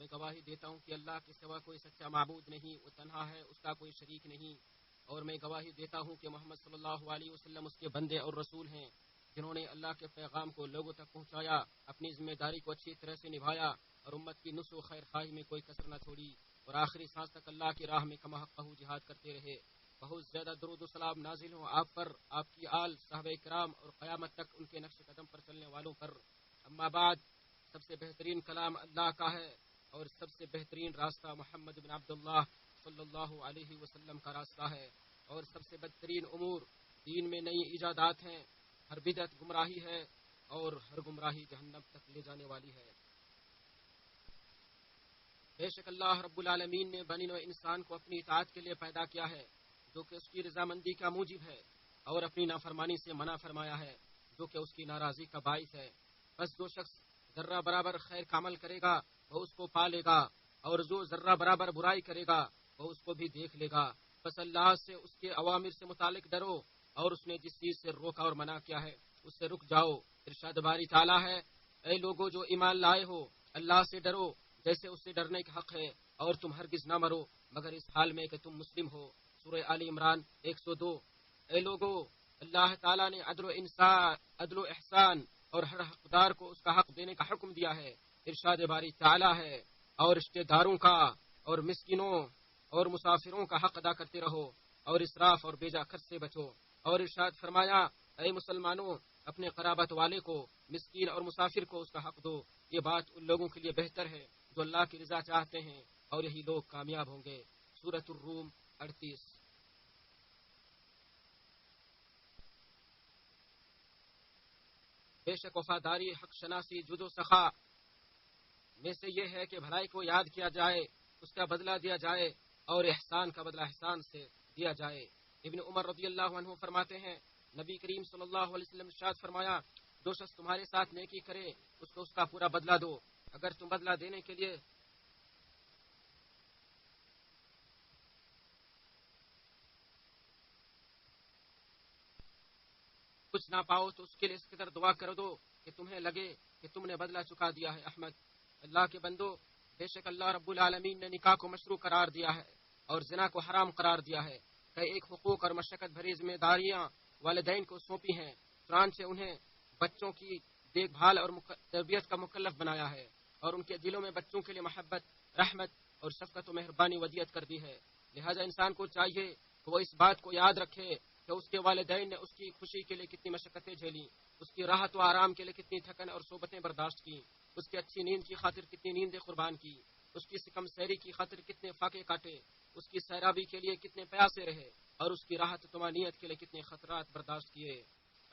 میں گواہی دیتا ہوں کہ اللہ کے سوا کوئی سچا معبود نہیں، وہ تنہا ہے، اس کا کوئی شریک نہیں، اور میں گواہی دیتا ہوں کہ محمد صلی اللہ علیہ وسلم اس کے بندے اور رسول ہیں، جنہوں نے اللہ کے پیغام کو لوگوں تک پہنچایا، اپنی ذمہ داری کو اچھی طرح سے نبھایا اور امت کی نصح و خیر خواہی میں کوئی کسر نہ چھوڑی، اور آخری سانس تک اللہ کی راہ میں کما حقہ جہاد کرتے رہے۔ بہت زیادہ درود و سلام نازل ہوں آپ پر، آپ کی آل، صحابہ کرام اور قیامت تک ان کے نقش قدم پر چلنے والوں پر۔ اما بعد، سب سے بہترین کلام اللہ کا ہے اور سب سے بہترین راستہ محمد بن عبداللہ صلی اللہ علیہ وسلم کا راستہ ہے، اور سب سے بدترین امور دین میں نئی ایجادات ہیں، ہر بدعت گمراہی ہے اور ہر گمراہی جہنم تک لے جانے والی ہے۔ بے شک اللہ رب العالمین نے بنی نوع انسان کو اپنی اطاعت کے لیے پیدا کیا ہے، جو کہ اس کی رضامندی کا موجب ہے، اور اپنی نافرمانی سے منع فرمایا ہے، جو کہ اس کی ناراضی کا باعث ہے۔ بس جو شخص ذرہ برابر خیر کا عمل کرے گا وہ اس کو پا لے گا، اور جو ذرہ برابر برائی کرے گا وہ اس کو بھی دیکھ لے گا۔ بس اللہ سے، اس کے اوامر سے متعلق ڈرو، اور اس نے جس چیز سے روکا اور منع کیا ہے اس سے رک جاؤ۔ ارشاد باری تعالیٰ ہے، اے لوگو جو ایمان لائے ہو، اللہ سے ڈرو جیسے اس سے ڈرنے کا حق ہے، اور تم ہرگز نہ مرو مگر اس حال میں کہ تم مسلم ہو۔ سورہ آل عمران 102۔ اے لوگو، اللہ تعالیٰ نے عدل و احسان اور ہر حقدار کو اس کا حق دینے کا حکم دیا ہے۔ ارشاد باری تعالیٰ ہے، اور رشتہ داروں کا اور مسکینوں اور مسافروں کا حق ادا کرتے رہو، اور اسراف اور بیجا خرچ سے بچو۔ اور ارشاد فرمایا، اے مسلمانوں، اپنے قرابت والے کو، مسکین اور مسافر کو اس کا حق دو۔ یہ بات ان لوگوں کے لیے بہتر ہے جو اللہ کی رضا چاہتے ہیں، اور یہی لوگ کامیاب ہوں گے۔ سورۃ الروم 38۔ بے شک وفاداری، حق شناسی، جود و سخا میں سے یہ ہے کہ بھلائی کو یاد کیا جائے، اس کا بدلہ دیا جائے، اور احسان کا بدلہ احسان سے دیا جائے۔ ابن عمر رضی اللہ عنہ فرماتے ہیں، نبی کریم صلی اللہ علیہ وسلم ارشاد فرمایا، جو شخص تمہارے ساتھ نیکی کرے اس کو اس کا پورا بدلہ دو۔ اگر تم بدلہ دینے کے لیے کچھ نہ پاؤ تو اس کے لیے اس قدر دعا کر دو کہ تمہیں لگے کہ تم نے بدلہ چکا دیا ہے۔ احمد۔ اللہ کے بندو، بے شک اللہ رب العالمین نے نکاح کو مشروع قرار دیا ہے اور زنا کو حرام قرار دیا ہے، کہ ایک حقوق اور مشقت بھری ذمہ داریاں والدین کو سونپی ہیں، چنانچہ انہیں بچوں کی دیکھ بھال اور تربیت کا مکلف بنایا ہے، اور ان کے دلوں میں بچوں کے لیے محبت، رحمت اور شفقت و مہربانی ودیت کر دی ہے۔ لہذا انسان کو چاہیے کہ وہ اس بات کو یاد رکھے کہ اس کے والدین نے اس کی خوشی کے لیے کتنی مشقتیں جھیلیں، اس کی راحت و آرام کے لیے کتنی تھکن اور صحبتیں برداشت کی، اس کی اچھی نیند کی خاطر کتنی نیندیں قربان کی، اس کی سکم سیری کی خاطر کتنے فاقے کاٹے، اس کی سیرابی کے لیے کتنے پیاسے رہے، اور اس کی راحت و طمانینت کے لیے کتنے خطرات برداشت کیے۔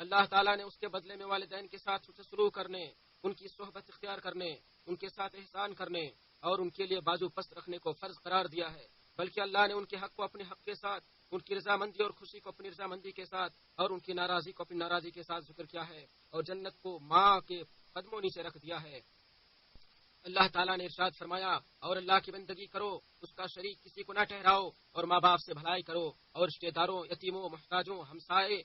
اللہ تعالیٰ نے اس کے بدلے میں والدین کے ساتھ اسے سلوک کرنے، ان کی صحبت اختیار کرنے، ان کے ساتھ احسان کرنے اور ان کے لیے بازو پست رکھنے کو فرض قرار دیا ہے، بلکہ اللہ نے ان کے حق کو اپنے حق کے ساتھ، ان کی رضامندی اور خوشی کو اپنی رضامندی کے ساتھ، اور ان کی ناراضی کو اپنی ناراضی کے ساتھ ذکر کیا ہے، اور جنت کو ماں کے قدموں نیچے رکھ دیا ہے۔ اللہ تعالیٰ نے ارشاد فرمایا، اور اللہ کی بندگی کرو، اس کا شریک کسی کو نہ ٹھہراؤ، اور ماں باپ سے بھلائی کرو، اور رشتہ داروں، یتیموں، محتاجوں، ہمسائے،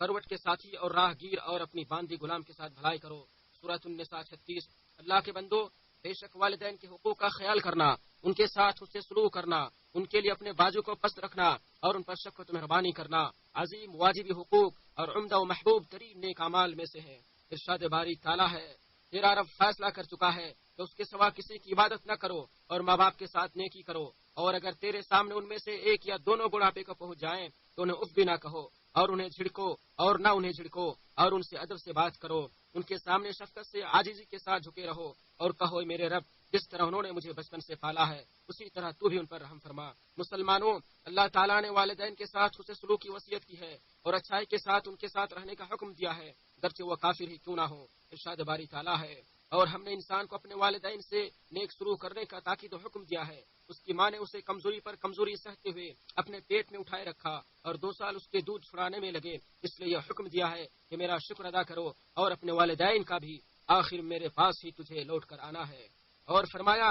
کروٹ کے ساتھی اور راہ گیر اور اپنی باندی غلام کے ساتھ بھلائی کرو۔ سورۃ النساء 36۔ اللہ کے بندو، بے شک والدین کے حقوق کا خیال کرنا، ان کے ساتھ اس سے سلوک کرنا، ان کے لیے اپنے بازو کو پست رکھنا اور ان پر شفقت و مہربانی کرنا عظیم واجبی حقوق اور عمدہ و محبوب ترین نیک اعمال میں سے ہے۔ ارشاد باری تعالیٰ ہے، تیرا رب فیصلہ کر چکا ہے کہ اس کے سوا کسی کی عبادت نہ کرو، اور ماں باپ کے ساتھ نیکی کرو، اور اگر تیرے سامنے ان میں سے ایک یا دونوں بڑھاپے کو پہنچ جائیں تو انہیں اف بھی نہ کہو، اور انہیں جھڑکو اور نہ انہیں جھڑکو، اور ان سے ادب سے بات کرو، ان کے سامنے شفقت سے عاجزی کے ساتھ جھکے رہو، اور کہو، میرے رب، جس طرح انہوں نے مجھے بچپن سے پالا ہے اسی طرح تو بھی ان پر رحم فرما۔ مسلمانوں، اللہ تعالیٰ نے والدین کے ساتھ حسن سلوک کی وصیت کی ہے اور اچھائی کے ساتھ ان کے ساتھ رہنے کا حکم دیا ہے، گرچہ وہ کافر ہی کیوں نہ ہو۔ ارشاد باری تعالیٰ ہے، اور ہم نے انسان کو اپنے والدین سے نیک سلوک کرنے کا تاکید و حکم دیا ہے۔ اس کی ماں نے اسے کمزوری پر کمزوری سہتے ہوئے اپنے پیٹ میں اٹھائے رکھا اور 2 سال اس کے دودھ چھڑانے میں لگے، اس لیے یہ حکم دیا ہے کہ میرا شکر ادا کرو اور اپنے والدین کا بھی، آخر میرے پاس ہی تجھے لوٹ کر آنا ہے۔ اور فرمایا،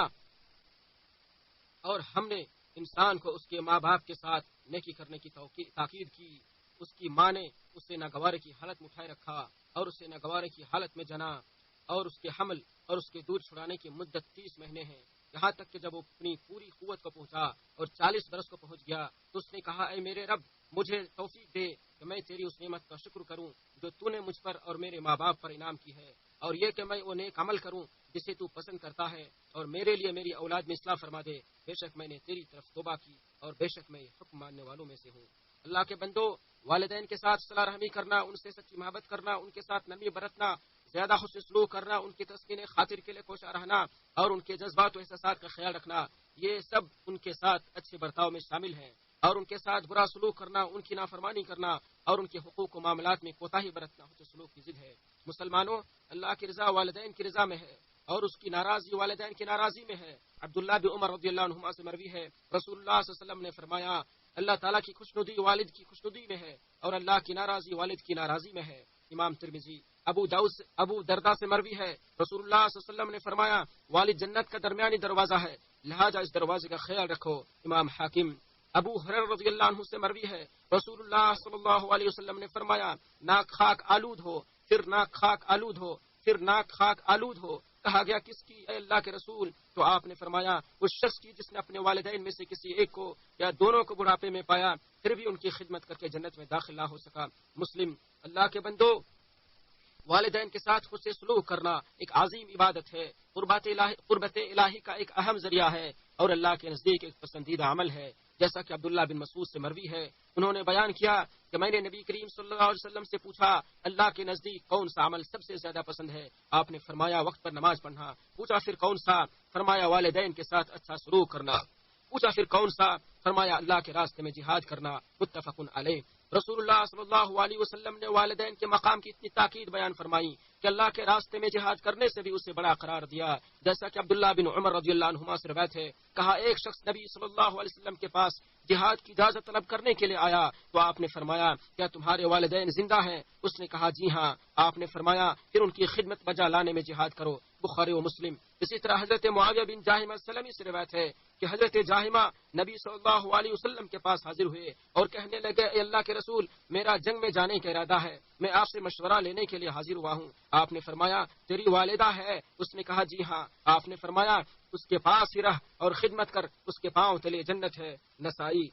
اور ہم نے انسان کو اس کے ماں باپ کے ساتھ نیکی کرنے کی تاکید کی۔ اس کی ماں نے اسے ناگوارے کی حالت میں اٹھائے رکھا اور اسے ناگوارے کی حالت میں جنا، اور اس کے حمل اور اس کے دودھ چھڑانے کی مدت 30 مہینے ہے، یہاں تک کہ جب وہ اپنی پوری قوت کو پہنچا اور 40 برس کو پہنچ گیا تو اس نے کہا اے میرے رب مجھے توفیق دے کہ میں تیری اس نعمت کا شکر کروں جو تو نے مجھ پر اور میرے ماں باپ پر انعام کی ہے، اور یہ کہ میں وہ نیک عمل کروں جسے تو پسند کرتا ہے، اور میرے لیے میری اولاد میں اصلاح فرما دے، بے شک میں نے تیری طرف توبہ کی اور بے شک میں حکم ماننے والوں میں سے ہوں۔ اللہ کے بندو، والدین کے ساتھ صلہ رحمی کرنا، ان سے سچی محبت کرنا، ان کے ساتھ نرمی برتنا، زیادہ حسن سلوک کرنا، ان کی تسکین خاطر کے لیے کوشاں رہنا اور ان کے جذبات و احساسات کا خیال رکھنا، یہ سب ان کے ساتھ اچھے برتاؤ میں شامل ہیں، اور ان کے ساتھ برا سلوک کرنا، ان کی نافرمانی کرنا اور ان کے حقوق و معاملات میں کوتاہی برتنا حسن سلوک کی ضد ہے۔ مسلمانوں، اللہ کی رضا والدین کی رضا میں ہے اور اس کی ناراضی والدین کی ناراضی میں ہے۔ عبداللہ بن عمر رضی اللہ عنہما سے مروی ہے، رسول اللہ صلی اللہ علیہ وسلم نے فرمایا اللہ تعالیٰ کی خوشنودی والد کی خوشنودی میں ہے اور اللہ کی ناراضی والد کی ناراضی میں ہے۔ امام ترمذی۔ ابو دردا سے مروی ہے، رسول اللہ صلی اللہ علیہ وسلم نے فرمایا والد جنت کا درمیانی دروازہ ہے، لہذا اس دروازے کا خیال رکھو۔ امام حاکم۔ ابو ہریرہ رضی اللہ عنہ سے مروی ہے، رسول اللہ صلی اللہ علیہ وسلم نے فرمایا ناک خاک آلود ہو، پھر ناک خاک آلود ہو، پھر ناک خاک آلود ہو۔ کہا گیا کس کی اے اللہ کے رسول؟ تو آپ نے فرمایا اس شخص کی جس نے اپنے والدین میں سے کسی ایک کو یا دونوں کو بڑھاپے میں پایا پھر بھی ان کی خدمت کر کے جنت میں داخل نہ ہو سکا۔ مسلم۔ اللہ کے بندو، والدین کے ساتھ حسن سلوک کرنا ایک عظیم عبادت ہے، قربت الہی کا ایک اہم ذریعہ ہے اور اللہ کے نزدیک ایک پسندیدہ عمل ہے، جیسا کہ عبداللہ بن مسعود سے مروی ہے، انہوں نے بیان کیا کہ میں نے نبی کریم صلی اللہ علیہ وسلم سے پوچھا اللہ کے نزدیک کون سا عمل سب سے زیادہ پسند ہے؟ آپ نے فرمایا وقت پر نماز پڑھنا۔ پوچھا پھر کون سا؟ فرمایا والدین کے ساتھ اچھا سلوک کرنا۔ پوچھا پھر کون سا؟ فرمایا اللہ کے راستے میں جہاد کرنا۔ متفق علیہ۔ رسول اللہ صلی اللہ علیہ وسلم نے والدین کے مقام کی اتنی تاکید بیان فرمائی کہ اللہ کے راستے میں جہاد کرنے سے بھی اسے بڑا قرار دیا، جیسا کہ عبداللہ بن عمر رضی اللہ عنہما سے روایت ہے، کہا ایک شخص نبی صلی اللہ علیہ وسلم کے پاس جہاد کی اجازت طلب کرنے کے لیے آیا تو آپ نے فرمایا کیا تمہارے والدین زندہ ہیں؟ اس نے کہا جی ہاں۔ آپ نے فرمایا پھر ان کی خدمت بجا لانے میں جہاد کرو۔ بخاری و مسلم۔ اسی طرح حضرت معاویہ بن جاہمہ السلمی سے روایت ہے کہ حضرت جاہمہ نبی صلی اللہ علیہ وسلم کے پاس حاضر ہوئے اور کہنے لگے اے اللہ کے رسول میرا جنگ میں جانے کا ارادہ ہے، میں آپ سے مشورہ لینے کے لیے حاضر ہوا ہوں۔ آپ نے فرمایا تیری والدہ ہے؟ اس نے کہا جی ہاں۔ آپ نے فرمایا اس کے پاس ہی رہ اور خدمت کر، اس کے پاؤں تلے جنت ہے۔ نسائی۔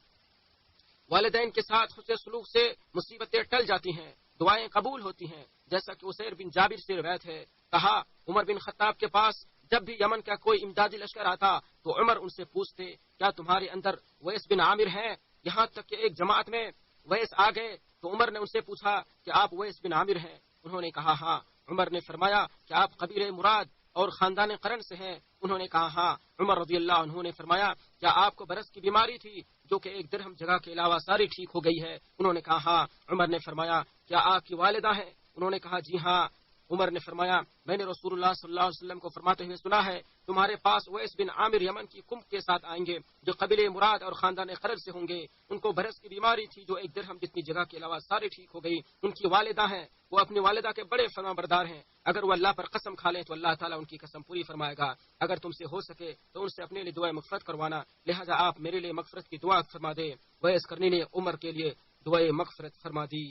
والدین کے ساتھ حسن سلوک سے مصیبتیں ٹل جاتی ہیں، دعائیں قبول ہوتی ہیں، جیسا کہ عسیر بن جابر سے روایت ہے، کہا عمر بن خطاب کے پاس جب بھی یمن کا کوئی امدادی لشکر آتا تو عمر ان سے پوچھتے کیا تمہارے اندر ویس بن عامر ہیں؟ یہاں تک کہ ایک جماعت میں ویس آ گئے تو عمر نے ان سے پوچھا کہ آپ ویس بن عامر ہیں؟ انہوں نے کہا ہاں۔ عمر نے فرمایا کہ آپ قبیلہ مراد اور خاندان قرن سے ہیں؟ انہوں نے کہا ہاں۔ عمر رضی اللہ عنہ نے فرمایا کیا آپ کو برس کی بیماری تھی جو کہ ایک درہم جگہ کے علاوہ ساری ٹھیک ہو گئی ہے؟ انہوں نے کہا ہاں۔ عمر نے فرمایا کیا آپ کی والدہ ہیں؟ انہوں نے کہا جی ہاں۔ عمر نے فرمایا میں نے رسول اللہ صلی اللہ علیہ وسلم کو فرماتے ہوئے سنا ہے تمہارے پاس اویس بن عامر یمن کی کمپ کے ساتھ آئیں گے جو قبیلہ مراد اور خاندان قرر سے ہوں گے، ان کو برس کی بیماری تھی جو ایک درہم جتنی جگہ کے علاوہ سارے ٹھیک ہو گئی، ان کی والدہ ہیں، وہ اپنی والدہ کے بڑے فرما بردار ہیں، اگر وہ اللہ پر قسم کھا لیں تو اللہ تعالیٰ ان کی قسم پوری فرمائے گا، اگر تم سے ہو سکے تو ان سے اپنے لیے دعائیں مغفرت کروانا، لہذا آپ میرے لیے مغفرت کی دعا فرما دیں۔ ویس کرنی نے عمر کے لیے دعائیں مغفرت فرما دی۔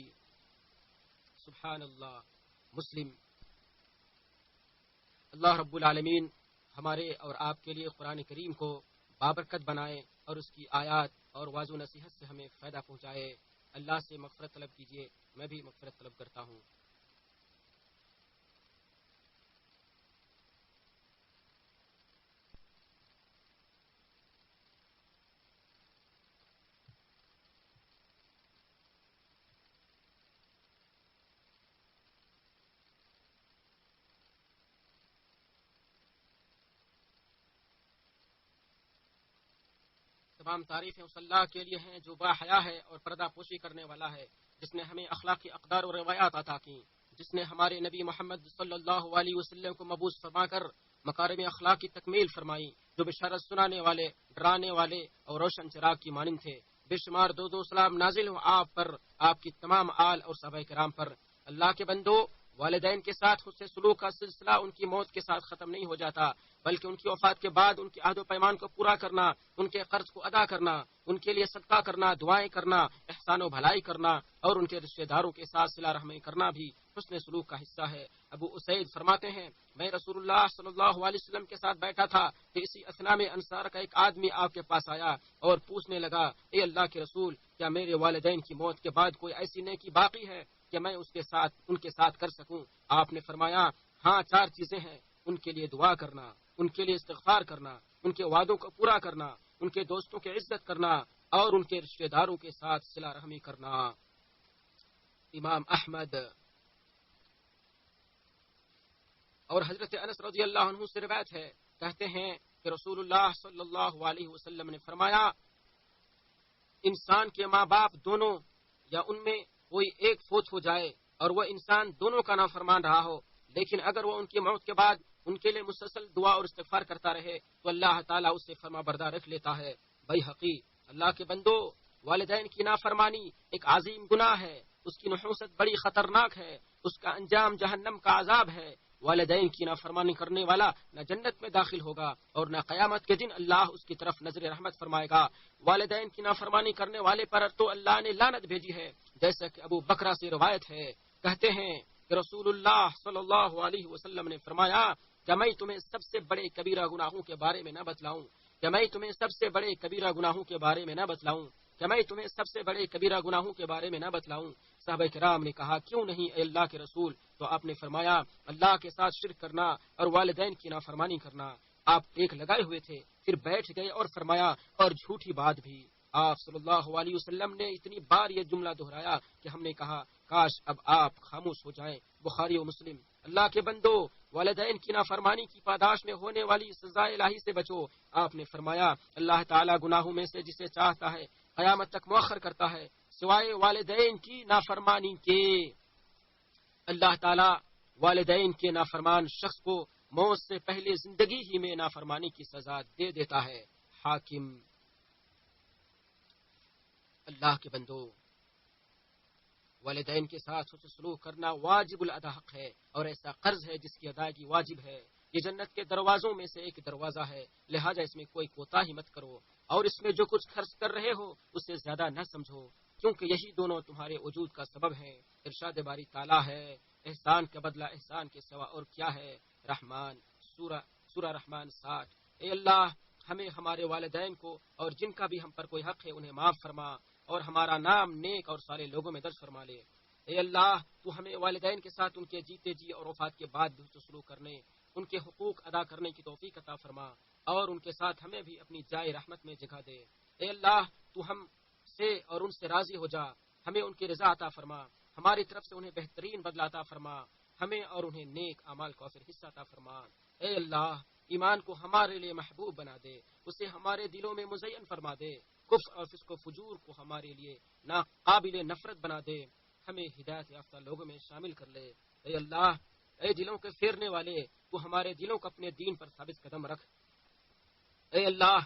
سبحان اللہ۔ مسلم۔ اللہ رب العالمین ہمارے اور آپ کے لیے قرآن کریم کو بابرکت بنائے اور اس کی آیات اور واضح و نصیحت سے ہمیں فائدہ پہنچائے۔ اللہ سے مغفرت طلب کیجیے، میں بھی مغفرت طلب کرتا ہوں۔ تمام تعریفیں اس اللہ کے لیے ہیں جو با حیا ہے اور پردہ پوشی کرنے والا ہے، جس نے ہمیں اخلاقی اقدار و روایات عطا کی، جس نے ہمارے نبی محمد صلی اللہ علیہ وسلم کو مبعوث فرما کر مکارم اخلاق کی تکمیل فرمائی، جو بشارت سنانے والے، ڈرانے والے اور روشن چراغ کی مانند تھے۔ بے شمار دو سلام نازل ہوں آپ پر، آپ کی تمام آل اور صحابہ کرام پر۔ اللہ کے بندو، والدین کے ساتھ حسن سلوک کا سلسلہ ان کی موت کے ساتھ ختم نہیں ہو جاتا، بلکہ ان کی وفات کے بعد ان کے عہد و پیمان کو پورا کرنا، ان کے قرض کو ادا کرنا، ان کے لیے صدقہ کرنا، دعائیں کرنا، احسان و بھلائی کرنا اور ان کے رشتہ داروں کے ساتھ صلہ رحمی کرنا بھی حسن سلوک کا حصہ ہے۔ ابو اسید فرماتے ہیں میں رسول اللہ صلی اللہ علیہ وسلم کے ساتھ بیٹھا تھا کہ اسی اثنا میں انصار کا ایک آدمی آپ کے پاس آیا اور پوچھنے لگا اے اللہ کے رسول کیا میرے والدین کی موت کے بعد کوئی ایسی نیکی باقی ہے کہ میں ان کے ساتھ کر سکوں؟ آپ نے فرمایا ہاں 4 چیزیں ہیں، ان کے لیے دعا کرنا، ان کے لیے استغفار کرنا، ان کے وعدوں کو پورا کرنا، ان کے دوستوں کی عزت کرنا اور ان کے رشتہ داروں کے ساتھ صلہ رحمی کرنا۔ امام احمد اور حضرت انس رضی اللہ عنہ سے روایت ہے، کہتے ہیں کہ رسول اللہ صلی اللہ علیہ وسلم نے فرمایا انسان کے ماں باپ دونوں یا ان میں کوئی ایک فوت ہو جائے اور وہ انسان دونوں کا نافرمان رہا ہو، لیکن اگر وہ ان کی موت کے بعد ان کے لیے مسلسل دعا اور استغفار کرتا رہے تو اللہ تعالیٰ اس سے فرما بردار رکھ لیتا ہے۔ بیہقی اللہ کے بندو، والدین کی نافرمانی ایک عظیم گناہ ہے، اس کی نحوست بڑی خطرناک ہے، اس کا انجام جہنم کا عذاب ہے۔ والدین کی نافرمانی کرنے والا نہ جنت میں داخل ہوگا اور نہ قیامت کے دن اللہ اس کی طرف نظر رحمت فرمائے گا۔ والدین کی نافرمانی کرنے والے پر تو اللہ نے لعنت بھیجی ہے، جیسا کہ ابو بکرہ سے روایت ہے، کہتے ہیں کہ رسول اللہ صلی اللہ علیہ وسلم نے فرمایا کیا میں تمہیں سب سے بڑے کبیرہ گناہوں کے بارے میں نہ بتلاؤں؟ کیا میں تمہیں سب سے بڑے کبیرہ گناہوں کے بارے میں نہ بتلاؤں؟ کیا میں تمہیں سب سے بڑے کبیرہ گناہوں کے بارے میں نہ بتلاؤں؟ صحابہ کرام نے کہا کیوں نہیں اے اللہ کے رسول؟ تو آپ نے فرمایا اللہ کے ساتھ شرک کرنا اور والدین کی نافرمانی کرنا۔ آپ ایک لگائے ہوئے تھے، پھر بیٹھ گئے اور فرمایا اور جھوٹی بات بھی۔ آپ صلی اللہ علیہ وسلم نے اتنی بار یہ جملہ دہرایا کہ ہم نے کہا کاش اب آپ خاموش ہو جائیں۔ بخاری و مسلم۔ اللہ کے بندو، والدین کی نافرمانی کی پاداش میں ہونے والی سزا الہی سے بچو۔ آپ نے فرمایا اللہ تعالیٰ گناہوں میں سے جسے چاہتا ہے قیامت تک مؤخر کرتا ہے سوائے والدین کی نافرمانی کے۔ اللہ تعالیٰ والدین کے نافرمان شخص کو موت سے پہلے زندگی ہی میں نافرمانی کی سزا دے دیتا ہے۔ حاکم۔ اللہ کے بندو، والدین کے ساتھ حسن سلوک کرنا واجب الادا حق ہے اور ایسا قرض ہے جس کی ادائیگی واجب ہے۔ یہ جنت کے دروازوں میں سے ایک دروازہ ہے، لہٰذا اس میں کوئی کوتاہی مت کرو اور اس میں جو کچھ خرچ کر رہے ہو اسے زیادہ نہ سمجھو، کیونکہ یہی دونوں تمہارے وجود کا سبب ہیں۔ ارشاد باری تعالیٰ ہے احسان کا بدلہ احسان کے سوا اور کیا ہے۔ رحمان سورہ رحمان 60۔ اے اللہ ہمیں ہمارے والدین کو اور جن کا بھی ہم پر کوئی حق ہے انہیں معاف فرما اور ہمارا نام نیک اور سارے لوگوں میں درج فرما لے۔ اے اللہ تو ہمیں والدین کے ساتھ ان کے جیتے جی اور وفات کے بعد بھی حسن سلوک کرنے، ان کے حقوق ادا کرنے کی توفیق عطا فرما اور ان کے ساتھ ہمیں بھی اپنی جائے رحمت میں جگہ دے۔ اے اللہ تو ہم سے اور ان سے راضی ہو جا، ہمیں ان کی رضا عطا فرما، ہماری طرف سے انہیں بہترین بدلہ عطا فرما، ہمیں اور انہیں نیک اعمال کا پھر حصہ عطا فرما۔ اے اللہ ایمان کو ہمارے لیے محبوب بنا دے، اسے ہمارے دلوں میں مزین فرما دے، کفر اور فسق و فجور کو ہمارے لیے ناقابل نفرت بنا دے، ہمیں ہدایت یافتہ لوگوں میں شامل کر لے۔ اے اللہ اے دلوں کے پھیرنے والے تو ہمارے دلوں کو اپنے دین پر ثابت قدم رکھ۔ اے اللہ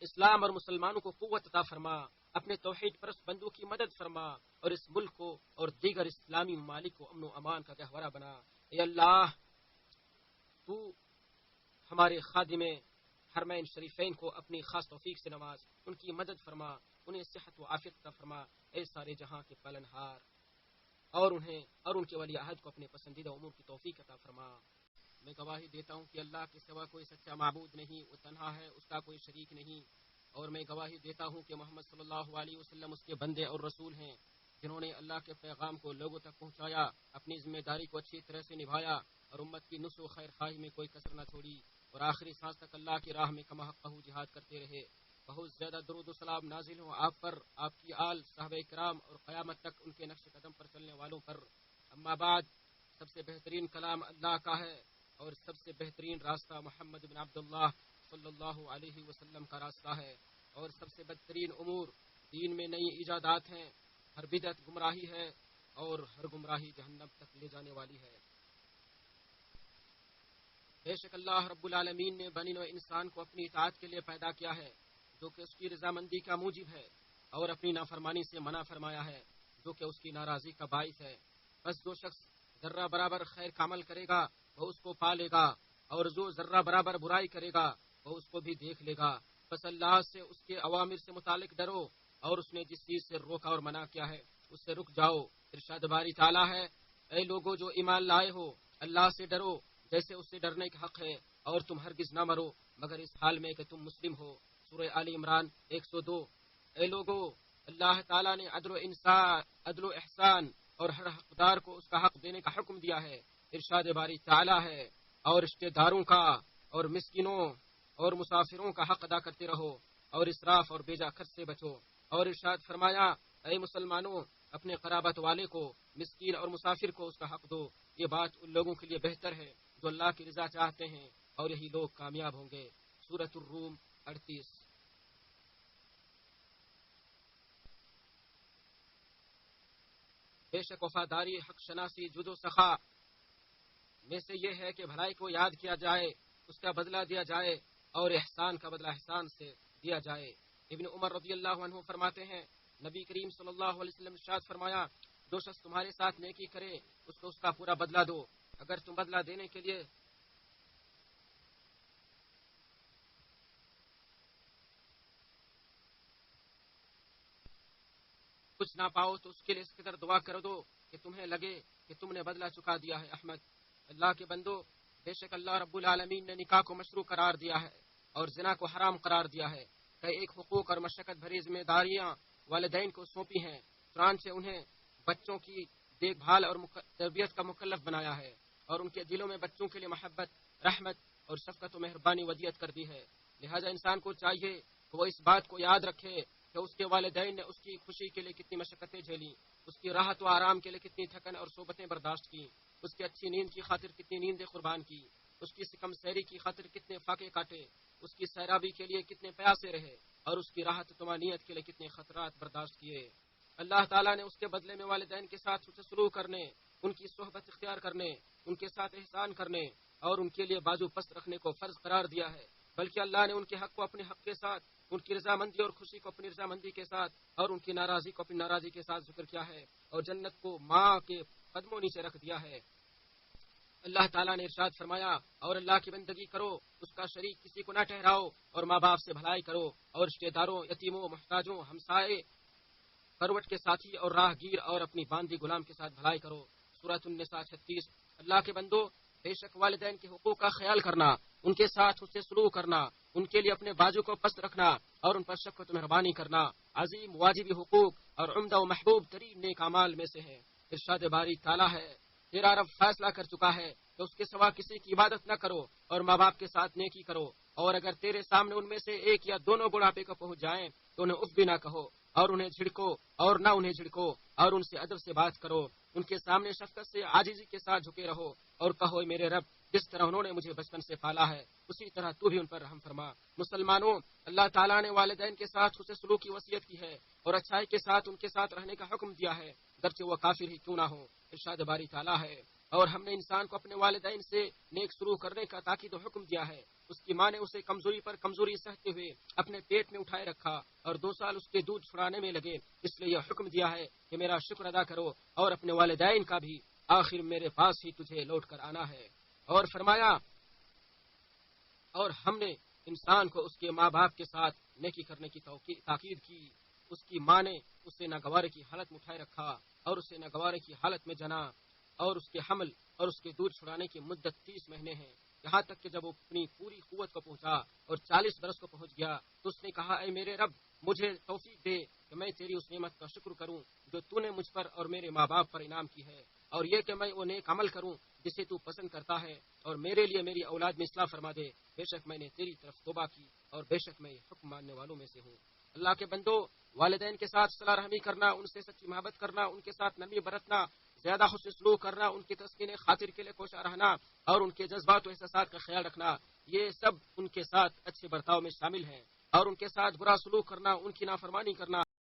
اسلام اور مسلمانوں کو قوت عطا فرما، اپنے توحید پرست بندوں کی مدد فرما اور اس ملک کو اور دیگر اسلامی ممالک کو امن و امان کا گہوارہ بنا۔ اے اللہ تو ہمارے خادم حرمین شریفین کو اپنی خاص توفیق سے نواز، ان کی مدد فرما، انہیں صحت و عافیت عطا فرما۔ اے سارے جہاں کے پالنہار اور ان کے ولی عہد کو اپنے پسندیدہ امور کی توفیق عطا فرما۔ میں گواہی دیتا ہوں کہ اللہ کے سوا کوئی سچا معبود نہیں، وہ تنہا ہے، اس کا کوئی شریک نہیں، اور میں گواہی دیتا ہوں کہ محمد صلی اللہ علیہ وسلم اس کے بندے اور رسول ہیں، جنہوں نے اللہ کے پیغام کو لوگوں تک پہنچایا، اپنی ذمہ داری کو اچھی طرح سے نبھایا اور امت کی نصح و خیر خواہی میں کوئی کسر نہ چھوڑی، اور آخری سانس تک اللہ کی راہ میں کما حقہ جہاد کرتے رہے۔ بہت زیادہ درود و سلام نازل ہوں آپ پر، آپ کی آل، صحابہ کرام اور قیامت تک ان کے نقش قدم پر چلنے والوں پر۔ اما بعد، سب سے بہترین کلام اللہ کا ہے اور سب سے بہترین راستہ محمد بن عبداللہ صلی اللہ علیہ وسلم کا راستہ ہے، اور سب سے بدترین امور دین میں نئی ایجادات ہیں، ہر بدعت گمراہی ہے اور ہر گمراہی جہنم تک لے جانے والی ہے۔ بے شک اللہ رب العالمین نے بنی نوع انسان کو اپنی اطاعت کے لیے پیدا کیا ہے، جو کہ اس کی رضامندی کا موجب ہے، اور اپنی نافرمانی سے منع فرمایا ہے، جو کہ اس کی ناراضی کا باعث ہے۔ بس جو شخص ذرہ برابر خیر کا عمل کرے گا وہ اس کو پا لے گا، اور جو ذرہ برابر برائی کرے گا وہ اس کو بھی دیکھ لے گا۔ بس اللہ سے اس کے اوامر سے متعلق ڈرو، اور اس نے جس چیز سے روکا اور منع کیا ہے اس سے رک جاؤ۔ ارشاد باری تعالیٰ ہے، اے لوگو جو ایمان لائے ہو، اللہ سے ڈرو جیسے اس سے ڈرنے کا حق ہے، اور تم ہرگز نہ مرو مگر اس حال میں کہ تم مسلم ہو۔ سورہ آل عمران 102۔ اے لوگو، اللہ تعالیٰ نے عدل و احسان اور ہر حقدار کو اس کا حق دینے کا حکم دیا ہے۔ ارشاد باری تعالیٰ ہے، اور رشتہ داروں کا اور مسکینوں اور مسافروں کا حق ادا کرتے رہو، اور اسراف اور بیجا خرچ سے بچو۔ اور ارشاد فرمایا، اے مسلمانوں، اپنے قرابت والے کو، مسکین اور مسافر کو اس کا حق دو۔ یہ بات ان لوگوں کے لیے بہتر ہے جو اللہ کی رضا چاہتے ہیں، اور یہی لوگ کامیاب ہوں گے۔ سورۃ الروم 38۔ بے شک وفاداری، حق شناسی، جود و سخا میں سے یہ ہے کہ بھلائی کو یاد کیا جائے، اس کا بدلہ دیا جائے، اور احسان کا بدلہ احسان سے دیا جائے۔ ابن عمر رضی اللہ عنہ فرماتے ہیں، نبی کریم صلی اللہ علیہ وسلم ارشاد فرمایا، جو شخص تمہارے ساتھ نیکی کرے اس کو اس کا پورا بدلہ دو۔ اگر تم بدلہ دینے کے لیے کچھ نہ پاؤ تو اس کے لیے اس قدر دعا کر دو کہ تمہیں لگے کہ تم نے بدلہ چکا دیا ہے۔ احمد۔ اللہ کے بندو، بے شک اللہ رب العالمین نے نکاح کو مشروع قرار دیا ہے اور زنا کو حرام قرار دیا ہے۔ کئی ایک حقوق اور مشقت بھری ذمہ داریاں والدین کو سونپی ہیں، چنانچہ انہیں بچوں کی دیکھ بھال اور تربیت کا مکلف بنایا ہے، اور ان کے دلوں میں بچوں کے لیے محبت، رحمت اور شفقت و مہربانی ودیت کر دی ہے۔ لہذا انسان کو چاہیے کہ وہ اس بات کو یاد رکھے کہ اس کے والدین نے اس کی خوشی کے لیے کتنی مشقتیں جھیلیں، اس کی راحت و آرام کے لیے کتنی تھکن اور صحبتیں برداشت کی، اس کی اچھی نیند کی خاطر کتنی نیندیں قربان کی، اس کی سکم سیری کی خاطر کتنے فاقے کاٹے، اس کی سیرابی کے لیے کتنے پیاسے رہے، اور اس کی راحت و طمانینت کے لیے کتنے خطرات برداشت کیے۔ اللہ تعالیٰ نے اس کے بدلے میں والدین کے ساتھ حسن سلوک کرنے، ان کی صحبت اختیار کرنے، ان کے ساتھ احسان کرنے اور ان کے لیے بازو پست رکھنے کو فرض قرار دیا ہے، بلکہ اللہ نے ان کے حق کو اپنے حق کے ساتھ، ان کی رضامندی اور خوشی کو اپنی رضامندی کے ساتھ، اور ان کی ناراضی کو اپنی ناراضی کے ساتھ ذکر کیا ہے، اور جنت کو ماں کے قدموں نیچے رکھ دیا ہے۔ اللہ تعالیٰ نے ارشاد فرمایا، اور اللہ کی بندگی کرو، اس کا شریک کسی کو نہ ٹھہراؤ، اور ماں باپ سے بھلائی کرو، اور رشتہ داروں، یتیموں، محتاجوں، ہمسائے، کروٹ کے ساتھی اور راہ گیر اور اپنی باندی غلام کے ساتھ بھلائی کرو۔ سورۃ النساء 36۔ اللہ کے بندو، بے شک والدین کے حقوق کا خیال کرنا، ان کے ساتھ اسے سلوک کرنا، ان کے لیے اپنے بازو کو پست رکھنا اور ان پر شفقت و مہربانی کرنا عظیم واجبی حقوق اور عمدہ و محبوب ترین نیک اعمال میں سے ہے۔ ارشاد باری تعالیٰ ہے، تیرا رب فیصلہ کر چکا ہے کہ اس کے سوا کسی کی عبادت نہ کرو، اور ماں باپ کے ساتھ نیکی کرو، اور اگر تیرے سامنے ان میں سے ایک یا دونوں بڑھاپے کو پہنچ جائیں تو انہیں اف بھی نہ کہو، اور انہیں جھڑکو اور نہ انہیں جھڑکو، اور ان سے ادب سے بات کرو، ان کے سامنے شفقت سے عاجزی کے ساتھ جھکے رہو، اور کہو، اے میرے رب، جس طرح انہوں نے مجھے بچپن سے پالا ہے اسی طرح تو بھی ان پر رحم فرما۔ مسلمانوں، اللہ تعالیٰ نے والدین کے ساتھ حسن سلوک کی وصیت کی ہے اور اچھائی کے ساتھ ان کے ساتھ رہنے کا حکم دیا ہے، گرچہ وہ کافر ہی کیوں نہ ہو۔ ارشاد باری تعالیٰ ہے، اور ہم نے انسان کو اپنے والدین سے نیک سلوک کرنے کا تاکید و حکم دیا ہے۔ اس کی ماں نے اسے کمزوری پر کمزوری سہتے ہوئے اپنے پیٹ میں اٹھائے رکھا اور 2 سال اس کے دودھ چھڑانے میں لگے، اس لیے یہ حکم دیا ہے کہ میرا شکر ادا کرو اور اپنے والدین کا بھی، آخر میرے پاس ہی تجھے لوٹ کر آنا ہے۔ اور فرمایا، اور ہم نے انسان کو اس کے ماں باپ کے ساتھ نیکی کرنے کی تاکید کی۔ اس کی ماں نے اسے ناگوارے کی حالت میں اٹھائے رکھا اور اسے ناگوارے کی حالت میں جنا، اور اس کے حمل اور اس کے دودھ چھڑانے کی مدت 30 مہینے ہے، یہاں تک کہ جب وہ اپنی پوری قوت کو پہنچا اور 40 برس کو پہنچ گیا تو اس نے کہا، اے میرے رب، مجھے توفیق دے کہ میں تیری اس نعمت کا شکر کروں جو تو نے مجھ پر اور میرے ماں باپ پر انعام کی ہے، اور یہ کہ میں وہ نیک عمل کروں جسے تو پسند کرتا ہے، اور میرے لیے میری اولاد میں اصلاح فرما دے۔ بے شک میں نے تیری طرف توبہ کی اور بے شک میں حکم ماننے والوں میں سے ہوں۔ اللہ کے بندو، والدین کے ساتھ صلہ رحمی کرنا، ان سے سچی محبت کرنا، ان کے ساتھ نرمی برتنا، زیادہ حسن سلوک کرنا، ان کی تسکین خاطر کے لیے کوشاں رہنا اور ان کے جذبات و احساسات کا خیال رکھنا، یہ سب ان کے ساتھ اچھے برتاؤ میں شامل ہیں، اور ان کے ساتھ برا سلوک کرنا، ان کی نافرمانی کرنا